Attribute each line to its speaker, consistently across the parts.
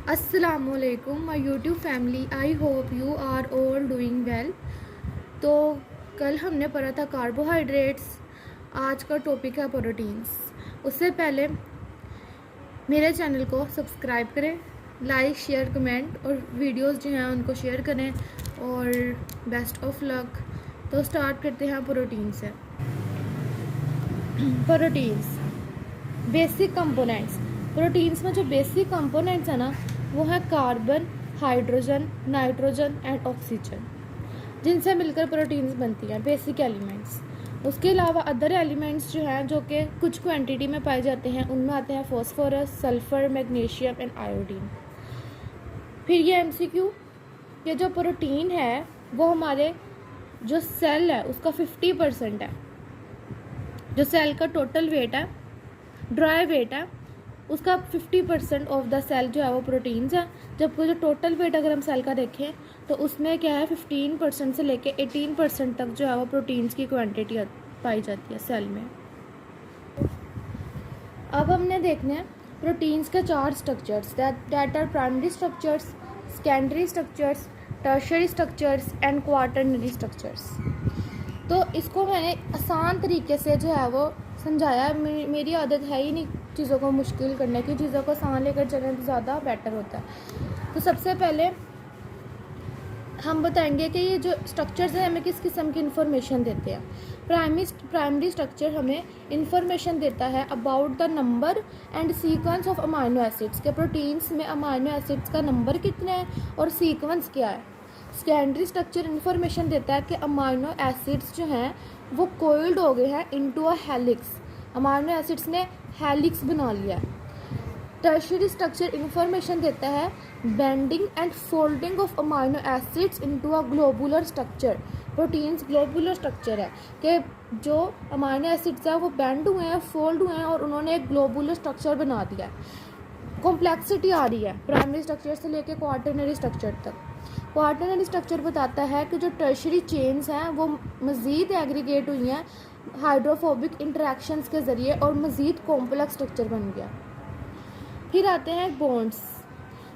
Speaker 1: अस्सलामुअलैकुम my YouTube family, I hope you are all doing well. तो कल हमने पढ़ा था कार्बोहाइड्रेट्स, आज का टॉपिक है प्रोटीन्स। उससे पहले मेरे चैनल को सब्सक्राइब करें, लाइक शेयर कमेंट और वीडियोस जो हैं उनको शेयर करें और बेस्ट ऑफ लक। तो स्टार्ट करते हैं प्रोटीन से। Proteins basic components. प्रोटीन्स में जो बेसिक कंपोनेंट्स है ना, वो है carbon, hydrogen, nitrogen and oxygen, जिनसे मिलकर प्रोटीन्स बनती हैं, बेसिक एलिमेंट्स। उसके अलावा अदर एलिमेंट्स जो हैं, जो कि कुछ क्वांटिटी में पाए जाते हैं, उनमें आते हैं phosphorus, sulphur, magnesium and iodine. फिर ये एमसीक्यू, ये जो प्रोटीन है वो हमारे जो सेल है उसका 50% है। जो सेल का टोटल वेट है, ड्राई वेट है, उसका 50% ऑफ द सेल जो है वो प्रोटीन्स है। जबकि जो टोटल वेट अगर हम सेल का देखें तो उसमें क्या है, 15% से लेके 18% तक जो है वो प्रोटीन्स की क्वांटिटी पाई जाती है सेल में। अब हमने देखने हैं प्रोटीन्स के 4 structures, that are primary structures, secondary structures, tertiary structures and quaternary structures. तो इसको मैंने आसान तरीके से जो है वो समझाया। मेरी आदत है ही नहीं चीज़ों को मुश्किल करने की, चीज़ों को आसान लेकर चलें तो ज़्यादा बेटर होता है। तो सबसे पहले हम बताएंगे कि ये जो स्ट्रक्चर्स हैं हमें किस किस्म की इन्फॉर्मेशन देते हैं। प्राइमरी स्ट्रक्चर हमें इन्फॉर्मेशन देता है about the number and sequence of amino acids, के प्रोटीन्स में अमाइनो एसिड्स का नंबर कितना है और सीक्वेंस क्या है। सेकेंडरी स्ट्रक्चर इन्फॉर्मेशन देता है कि अमाइनो एसिड्स जो हैं वो कोइल्ड हो गए हैं into a helix, amino acids ने हेलिक्स बना लिया है। टर्शियरी स्ट्रक्चर इन्फॉर्मेशन देता है bending and folding of amino acids into a globular structure. Proteins globular structure है कि जो अमाइनो एसिड्स हैं वो बेंड हुए हैं, फोल्ड हुए हैं और उन्होंने एक ग्लोबुलर स्ट्रक्चर बना दिया है। कॉम्प्लेक्सिटी आ रही है प्राइमरी स्ट्रक्चर से लेकर क्वाटरनरी स्ट्रक्चर तक। क्वाटरनरी स्ट्रक्चर बताता है कि जो टर्शियरी चेन्स हैं वो मज़ीद एग्रीगेट हुई हैं हाइड्रोफोबिक इंटरेक्शंस के ज़रिए और मज़ीद कॉम्प्लेक्स स्ट्रक्चर बन गया। फिर आते हैं बॉन्ड्स।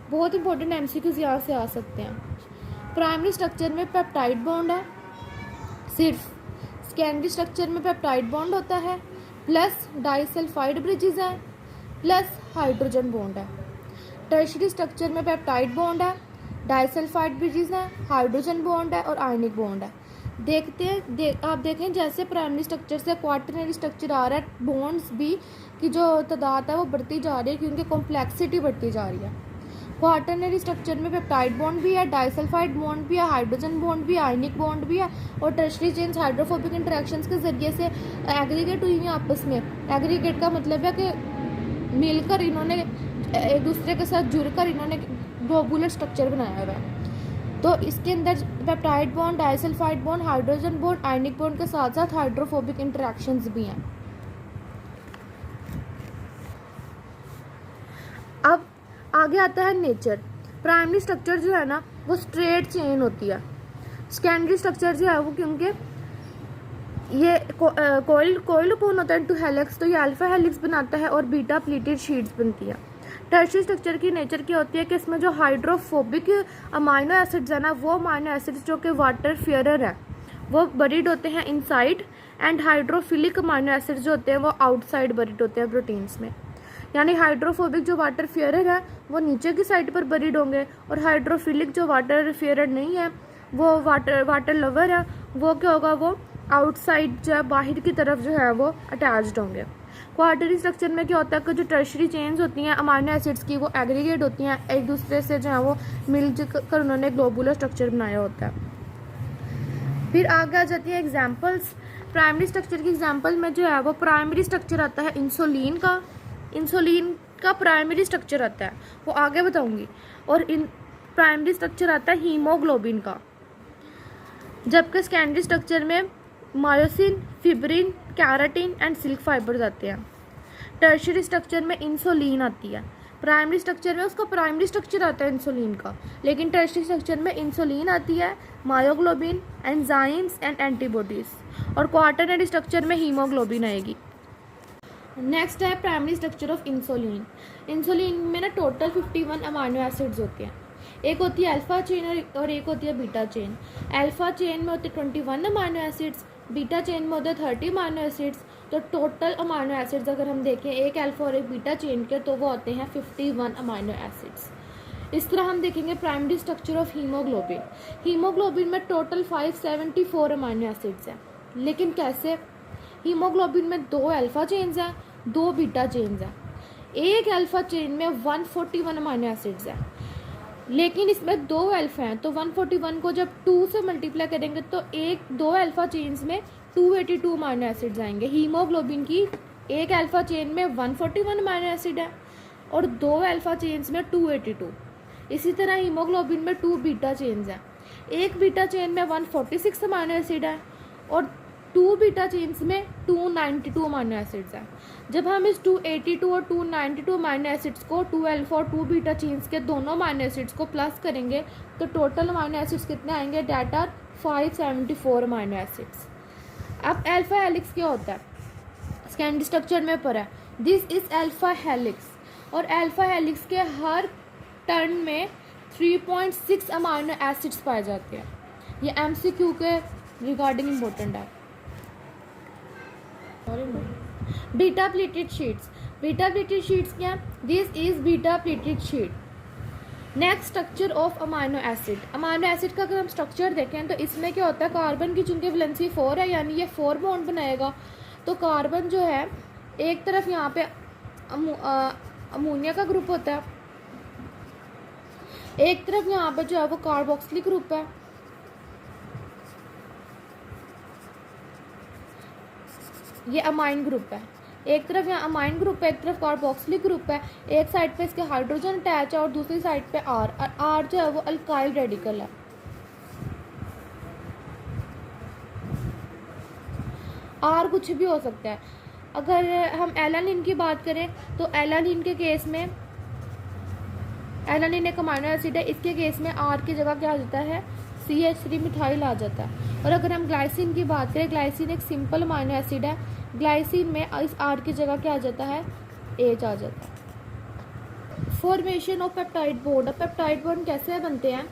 Speaker 1: बहुत इंपॉर्टेंट एमसीक्यूज़ यहाँ से आ सकते हैं। प्राइमरी स्ट्रक्चर में पेप्टाइड बॉन्ड है सिर्फ, सेकेंडरी स्ट्रक्चर में पेप्टाइड बॉन्ड होता है प्लस डाइसल्फाइड ब्रिजेस हैं प्लस हाइड्रोजन बॉन्ड है। टर्शियरी स्ट्रक्चर में पेप्टाइड बॉन्ड है, डाइसल्फाइड ब्रिजेस हैं, हाइड्रोजन बॉन्ड है और आयनिक बॉन्ड है। आप देखें जैसे प्राइमरी स्ट्रक्चर से क्वाटरनरी स्ट्रक्चर आ रहा है, बॉन्ड्स भी की जो तादाद है वो बढ़ती जा रही है क्योंकि कॉम्प्लेक्सिटी बढ़ती जा रही है। क्वाटरनरी स्ट्रक्चर में पेप्टाइड बॉन्ड भी है, डाइसल्फाइड बॉन्ड भी है, हाइड्रोजन बॉन्ड भी है, आयनिक बॉन्ड भी है और टर्शियरी चेन्स हाइड्रोफोबिक इंटरेक्शंस के ज़रिए से एग्रीगेट हुई हैं आपस में। एग्रीगेट का मतलब है कि मिलकर इन्होंने एक दूसरे के साथ जुड़कर इन्होंने ग्लोबुलर स्ट्रक्चर बनाया हुआ है। तो इसके अंदर peptide bond, disulphide bond, hydrogen bond, ionic bond के साथ साथ हाइड्रोफोबिक इंटरेक्शंस भी हैं। अब आगे आता है नेचर। प्राइमरी स्ट्रक्चर जो है ना वो स्ट्रेट चेन होती है। सेकेंडरी स्ट्रक्चर जो है वो क्योंकि ये कोइल्ड कौन होता है टू हेलिक्स, तो ये अल्फा हेलिक्स बनाता है और बीटा प्लीटेड शीट्स बनती है। टर्शियरी स्ट्रक्चर की नेचर क्या होती है कि इसमें जो हाइड्रोफोबिक अमाइनो एसिड्स है ना, वो अमाइनो एसिड्स जो कि वाटर फियरर है वो बरीड होते हैं inside and hydrophilic amino acids जो होते हैं वो आउटसाइड बरीड होते हैं प्रोटीन्स में। यानी हाइड्रोफोबिक जो वाटर फियरर है वो नीचे की साइड पर बरीड होंगे और हाइड्रोफिलिक जो वाटर फियरर नहीं है, वो वाटर लवर है, वो क्या होगा, वो आउटसाइड जो है बाहर की तरफ जो है वो अटैच्ड होंगे। क्वाटरनरी स्ट्रक्चर में क्या होता है कि जो टर्शियरी चेन्स होती हैं अमाइनो एसिड्स की वो एग्रीगेट होती हैं, एक दूसरे से जो है वो मिलकर उन्होंने ग्लोबुलर स्ट्रक्चर बनाया होता है। फिर आगे आ जाती है एग्जांपल्स। प्राइमरी स्ट्रक्चर की एग्जांपल में जो है वो प्राइमरी स्ट्रक्चर आता है इंसुलिन का प्राइमरी स्ट्रक्चर आता है, वो आगे बताऊंगी। और प्राइमरी स्ट्रक्चर आता है हीमोग्लोबिन का। जबकि सेकेंडरी स्ट्रक्चर में myosin, fibrin, keratin and silk fibres आते हैं। टर्शियरी स्ट्रक्चर में इंसुलिन आती है। प्राइमरी स्ट्रक्चर में उसका प्राइमरी स्ट्रक्चर आता है इंसुलिन का, लेकिन टर्शियरी स्ट्रक्चर में इंसुलिन आती है, मायोग्लोबिन, एंजाइम्स एंड एंटीबॉडीज, और क्वाटरनरी स्ट्रक्चर में हीमोग्लोबिन आएगी। नेक्स्ट है primary structure of insulin. Insulin में ना टोटल 51 अमाइनो एसिड्स होते हैं। एक होती है अल्फ़ा चेन और एक होती है बीटा चेन। अल्फ़ा चेन में होते 21 अमाइनो एसिड्स, बीटा चेन में होते 30 अमाइनो एसिड्स। तो टोटल अमाइनो एसिड्स अगर हम देखें एक अल्फ़ा और एक बीटा चेन के, तो वो होते हैं 51 अमाइनो एसिड्स। इस तरह हम देखेंगे primary structure of haemoglobin. Haemoglobin में टोटल 574 अमाइनो एसिड्स हैं। लेकिन कैसे? हीमोग्लोबिन में 2 अल्फ़ा चेन्स हैं, 2 बीटा चेन्स हैं। एक अल्फ़ा चेन में 141 अमाइनो एसिड्स हैं, लेकिन इसमें 2 अल्फ़ा हैं। तो 141 को जब 2 से मल्टीप्लाई करेंगे तो 2 अल्फ़ा चेन्स में 282 अमाइनो एसिड्स आएंगे। हीमोग्लोबिन की एक अल्फ़ा चेन में 141 अमाइनो एसिड है और 2 अल्फ़ा चेन्स में 282। इसी तरह हीमोग्लोबिन में 2 बीटा चेन्स हैं। एक बीटा चेन में 146 अमाइनो एसिड है और 2 बीटा चेन्स में 292 अमाइनो एसिड्स हैं। जब हम इस 282 और 292 अमाइनो एसिड्स को 2 अल्फ़ा और 2 बीटा चेन्स के दोनों अमाइनो एसिड्स को प्लस करेंगे तो टोटल अमाइनो एसिड्स कितने आएंगे? That are 574 amino acids. अब अल्फ़ा हेलिक्स क्या होता है? स्कैंडी स्ट्रक्चर में पढ़ा है। दिस इज अल्फ़ा हेलिक्स और अल्फ़ा हेलिक्स के हर टर्न में 3.6 अमाइनो एसिड्स पाए जाते हैं। ये MCQ के रिगार्डिंग इम्पोर्टेंट है। Beta pleated sheets. Beta pleated sheets क्या? This is beta pleated sheet. Next structure of amino acid. Amino acid का अगर हम स्ट्रक्चर देखें तो इसमें क्या होता है? कार्बन की चूंकि वैलेंसी 4 है, यानी ये 4 बॉन्ड बनाएगा। तो कार्बन जो है एक तरफ यहाँ पे अमोनिया का ग्रुप होता है, एक तरफ यहाँ पे जो है वो कार्बोक्सिलिक ग्रुप है, ये अमाइन ग्रुप है। एक तरफ यहाँ अमाइन ग्रुप है, एक तरफ कार्बोक्सिलिक ग्रुप है। एक साइड पे इसके हाइड्रोजन अटैच है और दूसरी साइड पे आर जो है वो अल्काइल रेडिकल है। आर कुछ भी हो सकता है। अगर हम एलानिन की बात करें तो एलानिन के केस में, एलानिन एक अमाइनो एसिड है, इसके केस में आर की जगह क्या आ जाता है? CH3 मिथाइल आ जाता है। और अगर हम ग्लाइसिन की बात करें, ग्लाइसिन एक सिंपल अमाइनो एसिड है, ग्लाइसिन में इस आर की जगह क्या आ जाता है? H आ जाता है। Formation of peptide bond. अब पेप्टाइड बॉन्ड कैसे बनते हैं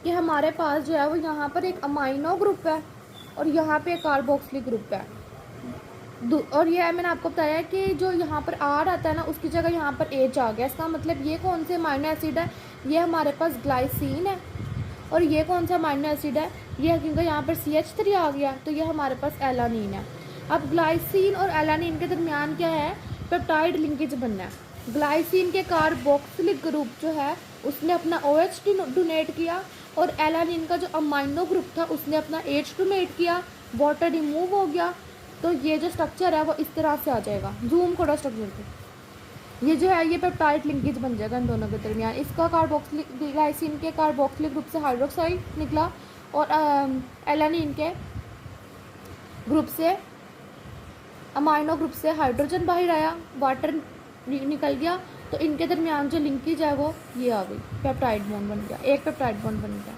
Speaker 1: कि हमारे पास जो है वो यहाँ पर एक अमाइनो ग्रुप है और यहाँ पे एक कार्बोक्सिलिक ग्रुप है। और ये मैंने आपको बताया कि जो यहाँ पर आर आता है ना, उसकी जगह यहाँ पर H आ गया। इसका मतलब ये कौन से अमाइनो एसिड है? ये हमारे पास ग्लाइसिन है। और ये कौन सा अमाइनो एसिड है? ये क्योंकि यहाँ पर CH3 आ गया तो ये हमारे पास एलानिन है। अब ग्लाइसिन और एलानिन के दरमियान क्या है? पेप्टाइड लिंकेज बनना है। ग्लाइसिन के कार्बोक्सिलिक ग्रुप जो है उसने अपना OH डोनेट किया और एलानिन का जो अमाइनो ग्रुप था उसने अपना H डोनेट किया, वाटर रिमूव हो गया। तो ये जो स्ट्रक्चर है वो इस तरह से आ जाएगा। जूम करो स्ट्रक्चर को। ये जो है ये पेप्टाइड लिंकेज बन जाएगा इन दोनों के दरमियान। इसका कार्बोक्सिलिक, ग्लाइसिन के कार्बोक्सिलिक ग्रुप से हाइड्रोक्साइड निकला और एलानिन के ग्रुप से, अमाइनो ग्रुप से हाइड्रोजन बाहर आया, वाटर निकल गया। तो इनके दरमियान जो लिंकेज है वो ये आ गई, पेप्टाइड बॉन्ड बन गया, एक पेप्टाइड बॉन्ड बन गया।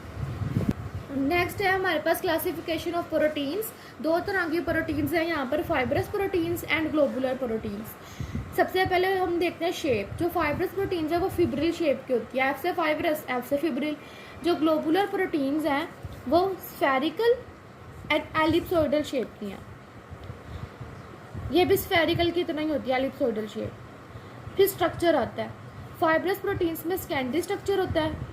Speaker 1: नेक्स्ट है हमारे पास क्लासिफिकेशन ऑफ प्रोटीन्स। 2 तरह की प्रोटीन्स हैं यहाँ पर, fibrous proteins and globular proteins. सबसे पहले हम देखते हैं शेप। जो फाइब्रस प्रोटीन्स है वो फिब्रिल शेप की होती है, F से फाइब्रस, F से फिब्रिल। जो ग्लोबुलर प्रोटीन्स हैं वो स्फेरिकल एंड एलिप्सोइडल शेप की हैं। ये भी स्फेरिकल की तरह ही होती है, एलिप्सोइडल शेप। फिर स्ट्रक्चर आता है। फाइब्रस प्रोटीन्स में सेकेंडरी स्ट्रक्चर होता है।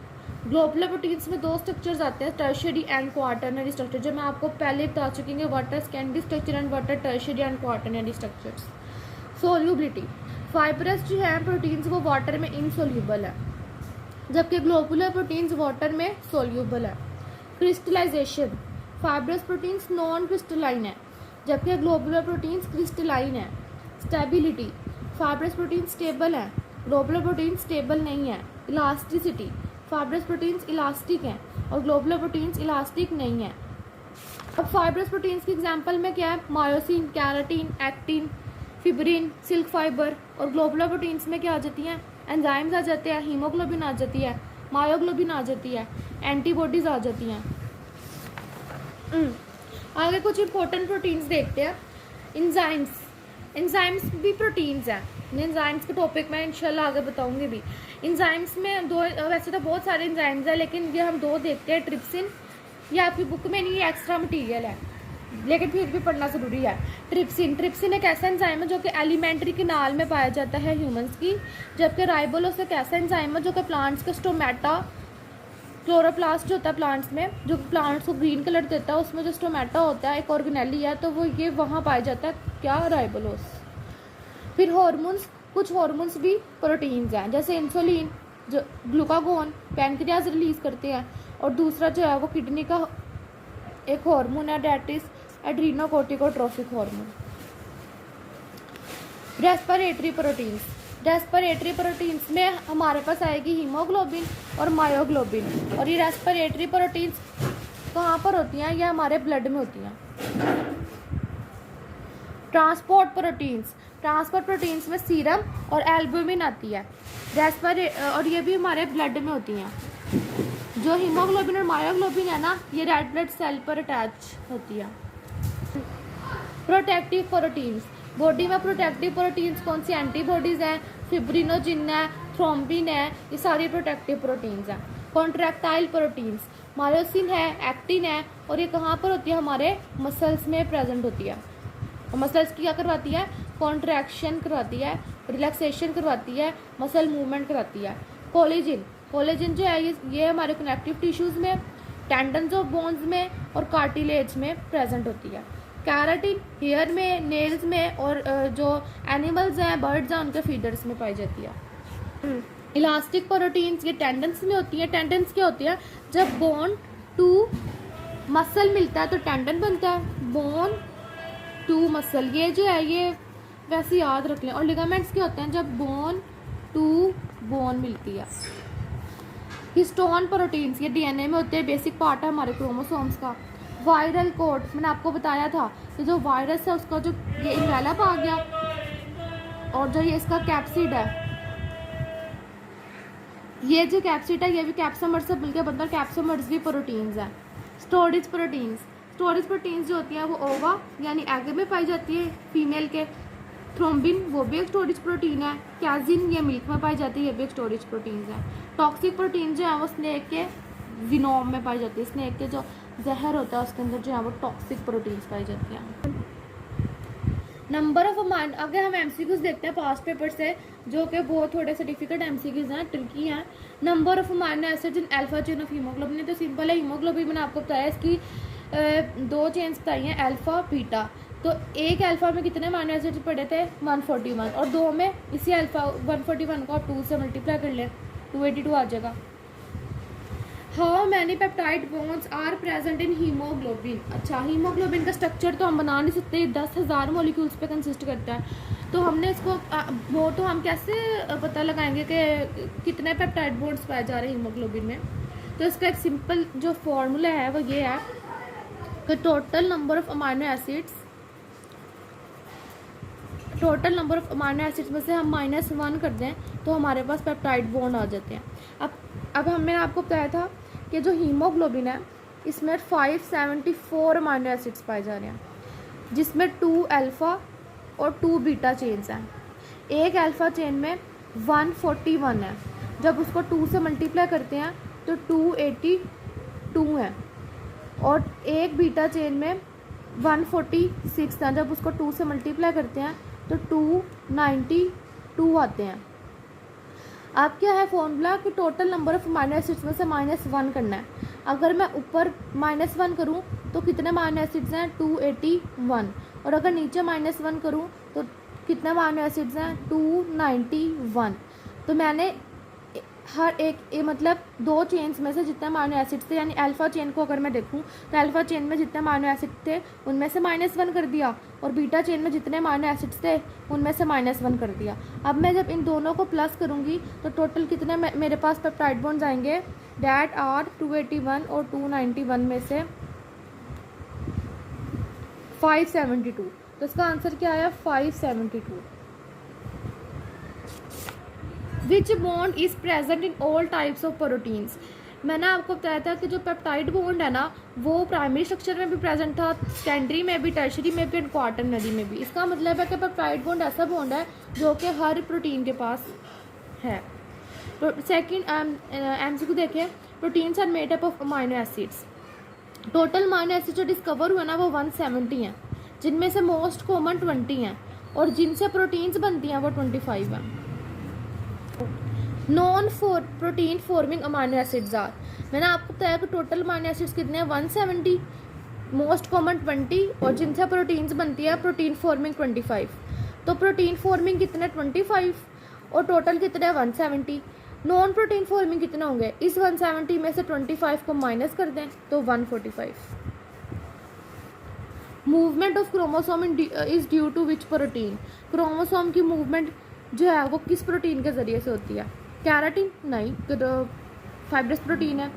Speaker 1: ग्लोबुलर प्रोटीन्स में 2 स्ट्रक्चर्स आते हैं, टर्शियरी एंड क्वाटरनरी स्ट्रक्चर, जो मैं आपको पहले बता चुकी हूँ, what are secondary structure and what are tertiary and quaternary structures. Solubility. Fibrous जो है प्रोटीन्स वो वाटर में इनसोल्यूबल है, जबकि ग्लोबुलर प्रोटीन्स वाटर में सोल्यूबल है। Crystallisation. Fibrous proteins non crystalline है, जबकि ग्लोबुलर प्रोटीन्स क्रिस्टलाइन है। स्टेबिलिटी। फाइब्रस प्रोटीन स्टेबल है, ग्लोबुलर प्रोटीन स्टेबल नहीं है। इलास्टिसिटी। फाइब्रस प्रोटीन्स इलास्टिक हैं और ग्लोबुलर प्रोटीन्स इलास्टिक नहीं है। अब फाइब्रस प्रोटीन्स की एग्जांपल में क्या है? Myosin, keratin, actin, fibrin, silk fibre. और ग्लोबुलर प्रोटीन्स में क्या आ जाती हैं? एंजाइम्स आ जाते हैं, हीमोग्लोबिन आ जाती है, मायोग्लोबिन आ जाती है, एंटीबॉडीज आ जाती हैं। आगे कुछ इंपॉर्टेंट प्रोटीन्स देखते हैं। एंजाइम्स। एंजाइम्स भी प्रोटीन्स हैं। एंजाइम्स के टॉपिक मैं इंशाल्लाह आगे बताऊंगी भी। एंजाइम्स में दो, वैसे तो बहुत सारे एंजाइम्स हैं, लेकिन ये हम दो देखते हैं। ट्रिप्सिन, ये आपकी बुक में नहीं, एक्स्ट्रा मटीरियल है, लेकिन फिर भी पढ़ना ज़रूरी है। ट्रिप्सिन एक ऐसा एंजाइम है जो कि एलिमेंट्री केनाल में पाया जाता है ह्यूमंस की, जबकि राइबोलोस एक ऐसा एंजाइम है जो कि प्लांट्स के स्टोमेटा, क्लोरोप्लास्ट जो होता है प्लांट्स में, जो प्लांट्स को ग्रीन कलर देता है, उसमें जो स्टोमेटा होता है एक ऑर्गेनेली है, तो वो ये वहाँ पाया जाता है, क्या, राइबोलोस। फिर हार्मोन्स, कुछ हार्मोन्स भी प्रोटीन्स हैं, जैसे इंसुलिन जो ग्लूकागोन पैनक्रियाज रिलीज करते हैं, और दूसरा जो है वो किडनी का एक हार्मोन है, that is adrenocorticotrophic hormone. Respiratory proteins, respiratory proteins में हमारे पास आएगी हीमोग्लोबिन और मायोग्लोबिन, और ये रेस्पिरेटरी प्रोटीन्स कहाँ पर होती हैं, ये हमारे ब्लड में होती हैं। ट्रांसपोर्ट प्रोटीन्स में सीरम और एल्बुमिन आती है, और ये भी हमारे ब्लड में होती हैं। जो हीमोग्लोबिन और मायोग्लोबिन है ना, ये रेड ब्लड सेल पर अटैच होती है। प्रोटेक्टिव प्रोटीन्स, बॉडी में प्रोटेक्टिव प्रोटीन्स कौन सी, एंटीबॉडीज़ हैं, फिब्रिनोजिन है, थ्रोम्बिन है, ये सारी प्रोटेक्टिव प्रोटीन्स हैं। कॉन्ट्रैक्टाइल प्रोटीन्स, मायोसिन है, एक्टिन है, और ये कहाँ पर होती है, हमारे मसल्स में प्रेजेंट होती है। और मसल्स की क्या करवाती है, कॉन्ट्रैक्शन करवाती है, रिलैक्सेशन करवाती है, मसल मूवमेंट कराती है। कोलेजिन जो है ये हमारे कनेक्टिव टिश्यूज़ में, टेंडन्स ऑफ बोन्स में और कार्टिलेज में प्रेजेंट होती है। कैराटिन हेयर में, नेल्स में, और जो एनिमल्स हैं, बर्ड्स हैं, उनके फीडर्स में पाई जाती है। इलास्टिक प्रोटीन्स, ये टेंडन्स में होती है। टेंडन्स क्या होती है, जब बोन टू मसल मिलता है तो टेंडन बनता है, बोन टू मसल, ये जो है ये वैसे याद रख लें। और लिगामेंट्स क्या होते हैं, जब बोन टू बोन मिलती है। हिस्टोन प्रोटीन्स, ये डीएनए में होते हैं, बेसिक पार्ट है हमारे क्रोमोसोम्स का। वायरल कोड, मैंने आपको बताया था कि जो वायरस है उसका जो ये इन्वेलप आ गया, और जो ये इसका कैप्सिड है, ये जो कैप्सिड है ये भी कैप्सोमर से मिलकर बनता है, कैप्सोमर्स भी प्रोटीन्स हैं। स्टोरेज प्रोटीन्स जो होती हैं वो ओवा यानी एग में पाई जाती है फीमेल के। थ्रोम्बिन वो भी एक स्टोरेज प्रोटीन है। कैजिन ये मिल्क में पाई जाती है, ये भी एक स्टोरेज प्रोटीन है। टॉक्सिक प्रोटीन जो है वो स्नेक के विनोम में पाई जाती है, स्नेक के जो जहर होता है उसके अंदर जो है वो टॉक्सिक प्रोटीन्स पाई जाती हैं। नंबर ऑफ अमाइनो, अगर हम एमसीक्यूज देखते हैं पास्ट पेपर से, जो कि बहुत थोड़े से डिफिकल्ट एमसीक्यूज हैं, ट्रिकी हैं। Number of amino acids in alpha chain of haemoglobin, तो सिंपल है, हीमोग्लोबिन मैंने आपको बताया इसकी दो चेन्स बताई हैं, अल्फा बीटा। तो एक अल्फा में कितने अमाइनो एसिड्स पड़े थे, 141, और दो में इसी अल्फा 141 को आप 2 से मल्टीप्लाई कर लें, 282 आ जाएगा। How many peptide bonds are present in haemoglobin. अच्छा, हीमोग्लोबिन का स्ट्रक्चर तो हम बना नहीं सकते, 10,000 मॉलिक्यूल्स पे कंसिस्ट करता है, तो हमने इसको वो तो हम कैसे पता लगाएंगे कि कितने पेप्टाइड बॉन्ड्स पाए जा रहे हैं हीमोग्लोबिन में। तो इसका एक सिंपल जो फॉर्मूला है वो ये है कि total number of amino acids में से हम -1 कर दें तो हमारे पास पेप्टाइड बॉन्ड आ जाते हैं। अब मैंने आपको बताया था कि जो हीमोग्लोबिन है इसमें 574 अमाइनो एसिड्स पाए जा रहे हैं, जिसमें 2 अल्फ़ा और 2 बीटा चेन्स हैं। एक अल्फ़ा चेन में 141 है, जब उसको 2 से मल्टीप्लाई करते हैं तो 282 है, और एक बीटा चेन में 146 है, जब उसको 2 से मल्टीप्लाई करते हैं तो 292 आते हैं। अब क्या है फॉर्मूला कि total number of amino acids में से -1 करना है। अगर मैं ऊपर -1 करूं तो कितने अमाइनो एसिड्स हैं, 281, और अगर नीचे -1 करूं तो कितने अमाइनो एसिड्स हैं, 291। तो मैंने हर एक मतलब 2 चेन्स में से जितने अमाइनो एसिड्स थे, यानी अल्फ़ा चेन को अगर मैं देखूं तो अल्फ़ा चेन में जितने अमाइनो एसिड थे उनमें से -1 कर दिया, और बीटा चेन में जितने अमाइनो एसिड्स थे उनमें से -1 कर दिया। अब मैं जब इन दोनों को प्लस करूंगी तो टोटल कितने मेरे पास पेप्टाइड बॉन्ड्स आएंगे, डैट आर 281 और 291 में से 572। तो इसका आंसर क्या आया, 572। Which bond is present in all types of proteins? मैंने आपको बताया था कि जो पेप्टाइड बॉन्ड है ना वो प्राइमरी स्ट्रक्चर में भी प्रेजेंट था, सेकेंडरी में भी, टर्शरी में भी, एंड क्वाटरनरी में भी। इसका मतलब है कि पेप्टाइड बॉन्ड ऐसा बॉन्ड है जो कि हर प्रोटीन के पास है। सेकेंड MCQ देखें, proteins are made up of amino acids. Total amino acid जो डिस्कवर हुए ना वो 170 हैं, जिनमें से मोस्ट कॉमन 20 हैं और जिनसे प्रोटीन्स बनती हैं वो 25 हैं। Non for protein forming amino acids are, मैंने आपको बताया कि टोटल अमाइनो एसिड्स कितने हैं 170, मोस्ट कॉमन 20 और जिनसे प्रोटीन्स बनती है प्रोटीन फॉर्मिंग 25। तो प्रोटीन फॉर्मिंग कितने 25 और टोटल कितने 170। नॉन प्रोटीन फॉर्मिंग कितने होंगे, इस 170 में से 25 को माइनस कर दें तो 145। Movement of chromosome is due to which protein, chromosome की मूवमेंट जो है वो किस प्रोटीन के ज़रिए से होती है। कैराटिन नहीं, फाइब्रस प्रोटीन है।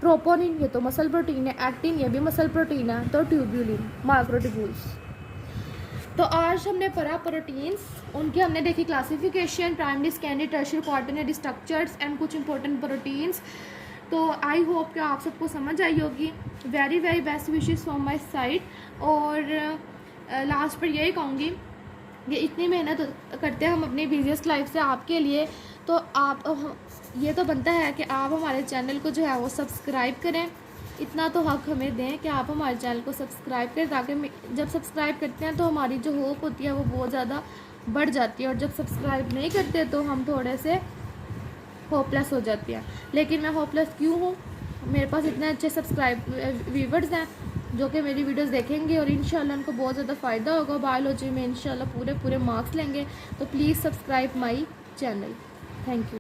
Speaker 1: ट्रोपोनिन ये तो मसल प्रोटीन है। एक्टिन ये भी मसल प्रोटीन है। तो ट्यूब्यूलिन, माइक्रोट्यूब्यूल्स। तो आज हमने पढ़ा प्रोटीन्स, उनकी हमने देखी classification, primary, secondary, tertiary, quaternary structures and कुछ इंपॉर्टेंट प्रोटीन्स। तो आई होप कि आप सबको समझ आई होगी। Very very best wishes from my side. और लास्ट पर यही कहूँगी कि इतनी मेहनत करते हैं हम अपनी बिजीएस्ट लाइफ से आपके लिए, तो आप ये तो बनता है कि आप हमारे चैनल को जो है वो सब्सक्राइब करें। इतना तो हक हमें दें कि आप हमारे चैनल को सब्सक्राइब करें, ताकि जब सब्सक्राइब करते हैं तो हमारी जो होप होती है वो बहुत ज़्यादा बढ़ जाती है, और जब सब्सक्राइब नहीं करते तो हम थोड़े से होपलेस हो जाती हैं। लेकिन मैं होपलेस क्यों हूँ, मेरे पास इतने अच्छे व्यूवर्स हैं जो कि मेरी वीडियोस देखेंगे और इंशाल्लाह उनको बहुत ज़्यादा फ़ायदा होगा। बायोलॉजी में इंशाल्लाह पूरे मार्क्स लेंगे। तो please subscribe my channel. Thank you.